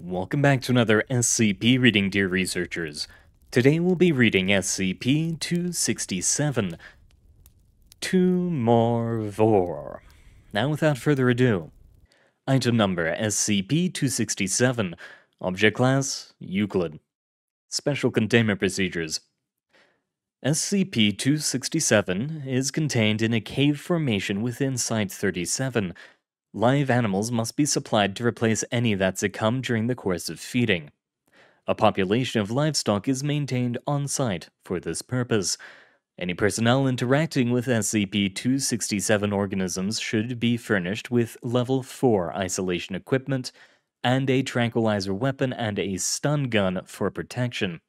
Welcome back to another SCP reading, dear researchers. Today we'll be reading SCP-267, Tumorvore. Now without further ado, item number SCP-267, object class Euclid. Special containment procedures. SCP-267 is contained in a cave formation within Site-37. Live animals must be supplied to replace any that succumb during the course of feeding. A population of livestock is maintained on site for this purpose. Any personnel interacting with SCP-267 organisms should be furnished with Level 4 isolation equipment and a tranquilizer weapon and a stun gun for protection.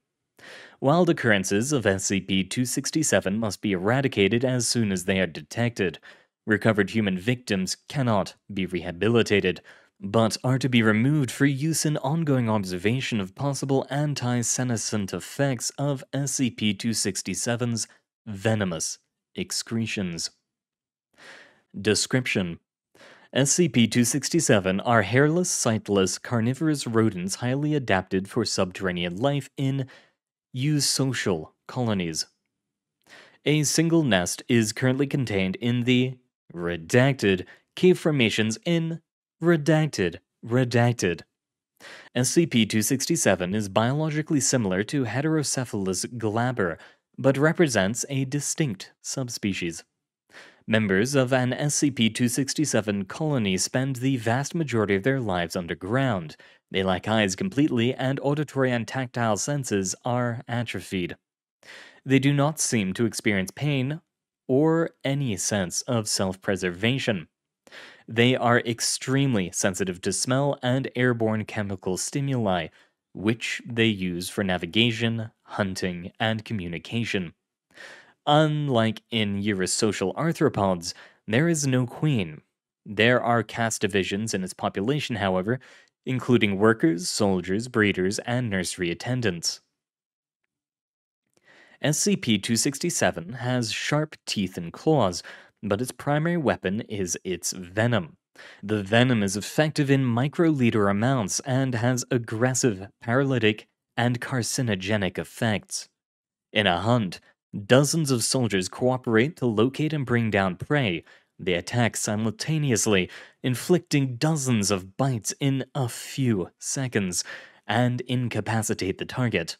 Wild occurrences of SCP-267 must be eradicated as soon as they are detected. Recovered human victims cannot be rehabilitated, but are to be removed for use in ongoing observation of possible anti-senescent effects of SCP-267's venomous excretions. Description: SCP-267 are hairless, sightless, carnivorous rodents highly adapted for subterranean life in eusocial colonies. A single nest is currently contained in the redacted cave formations in redacted. SCP-267 is biologically similar to Heterocephalus glaber, but represents a distinct subspecies. Members of an SCP-267 colony spend the vast majority of their lives underground. They lack eyes completely, and auditory and tactile senses are atrophied. They do not seem to experience pain or any sense of self-preservation. They are extremely sensitive to smell and airborne chemical stimuli, which they use for navigation, hunting, and communication. Unlike in eusocial arthropods, there is no queen. There are caste divisions in its population, however, including workers, soldiers, breeders, and nursery attendants. SCP-267 has sharp teeth and claws, but its primary weapon is its venom. The venom is effective in microliter amounts and has aggressive, paralytic, and carcinogenic effects. In a hunt, dozens of soldiers cooperate to locate and bring down prey. They attack simultaneously, inflicting dozens of bites in a few seconds, and incapacitate the target.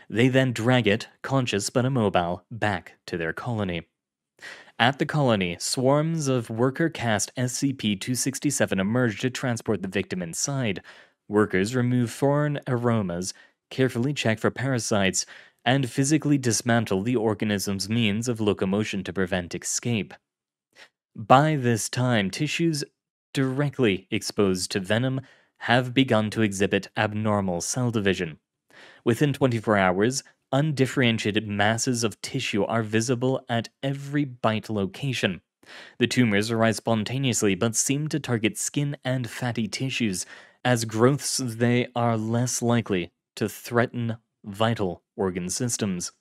They then drag it, conscious but immobile, back to their colony. At the colony, swarms of worker caste SCP-267 emerge to transport the victim inside. Workers remove foreign aromas, carefully check for parasites, and physically dismantle the organism's means of locomotion to prevent escape. By this time, tissues directly exposed to venom have begun to exhibit abnormal cell division. Within 24 hours, undifferentiated masses of tissue are visible at every bite location. The tumors arise spontaneously but seem to target skin and fatty tissues. As growths, they are less likely to threaten vital organ systems.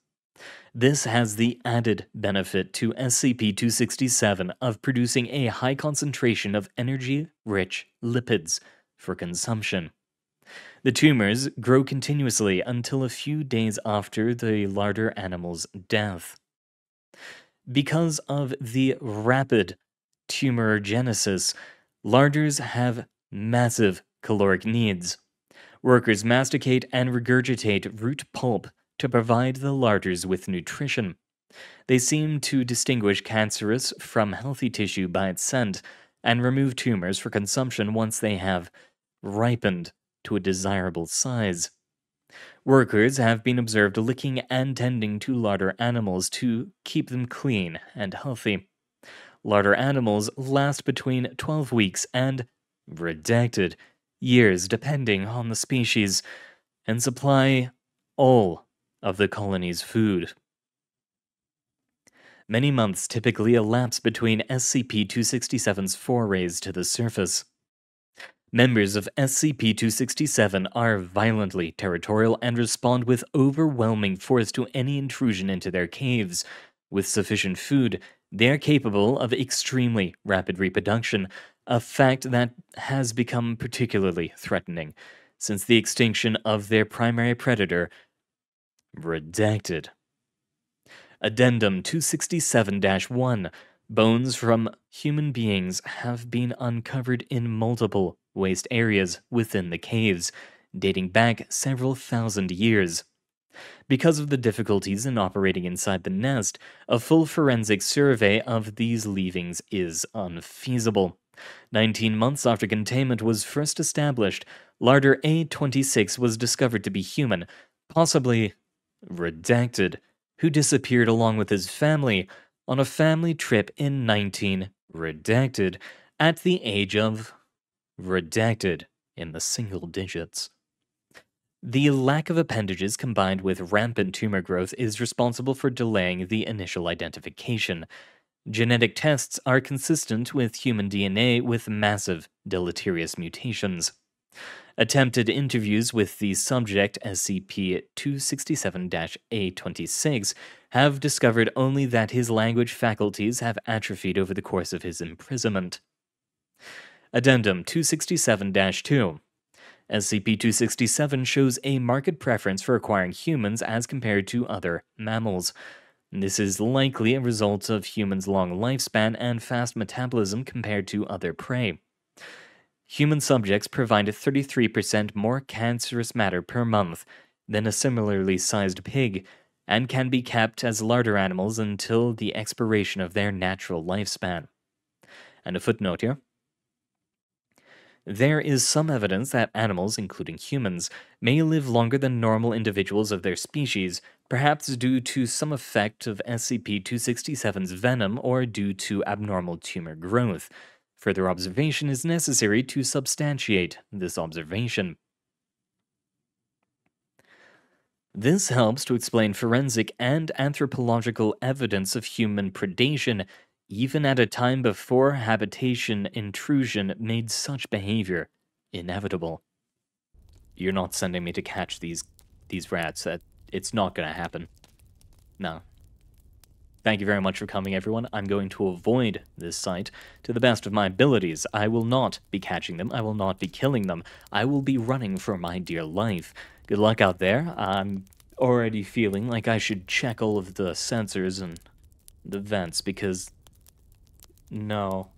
This has the added benefit to SCP-267 of producing a high concentration of energy-rich lipids for consumption. The tumors grow continuously until a few days after the larder animal's death. Because of the rapid tumorigenesis, larders have massive caloric needs. Workers masticate and regurgitate root pulp to provide the larders with nutrition. They seem to distinguish cancerous from healthy tissue by its scent and remove tumors for consumption once they have ripened to a desirable size. Workers have been observed licking and tending to larder animals to keep them clean and healthy. Larder animals last between 12 weeks and redacted years depending on the species, and supply all of the colony's food. Many months typically elapse between SCP-267's forays to the surface. Members of SCP-267 are violently territorial and respond with overwhelming force to any intrusion into their caves. With sufficient food, they are capable of extremely rapid reproduction, a fact that has become particularly threatening. since the extinction of their primary predator, redacted. Addendum 267-1. Bones from human beings have been uncovered in multiple waste areas within the caves, dating back several thousand years. Because of the difficulties in operating inside the nest, a full forensic survey of these leavings is unfeasible. 19 months after containment was first established, Larder A26 was discovered to be human, possibly redacted, who disappeared along with his family on a family trip in 19 redacted at the age of redacted in the single digits. The lack of appendages combined with rampant tumor growth is responsible for delaying the initial identification. Genetic tests are consistent with human DNA with massive deleterious mutations. Attempted interviews with the subject SCP-267-A26 have discovered only that his language faculties have atrophied over the course of his imprisonment. Addendum 267-2. SCP-267 shows a marked preference for acquiring humans as compared to other mammals. This is likely a result of humans' long lifespan and fast metabolism compared to other prey. Human subjects provide 33% more cancerous matter per month than a similarly sized pig, and can be kept as larder animals until the expiration of their natural lifespan. And a footnote here. There is some evidence that animals, including humans, may live longer than normal individuals of their species, perhaps due to some effect of SCP-267's venom or due to abnormal tumor growth. Further observation is necessary to substantiate this observation. This helps to explain forensic and anthropological evidence of human predation, even at a time before habitation intrusion made such behavior inevitable. You're not sending me to catch these rats. It's not gonna happen. No. Thank you very much for coming, everyone. I'm going to avoid this site to the best of my abilities. I will not be catching them. I will not be killing them. I will be running for my dear life. Good luck out there. I'm already feeling like I should check all of the sensors and the vents because... No.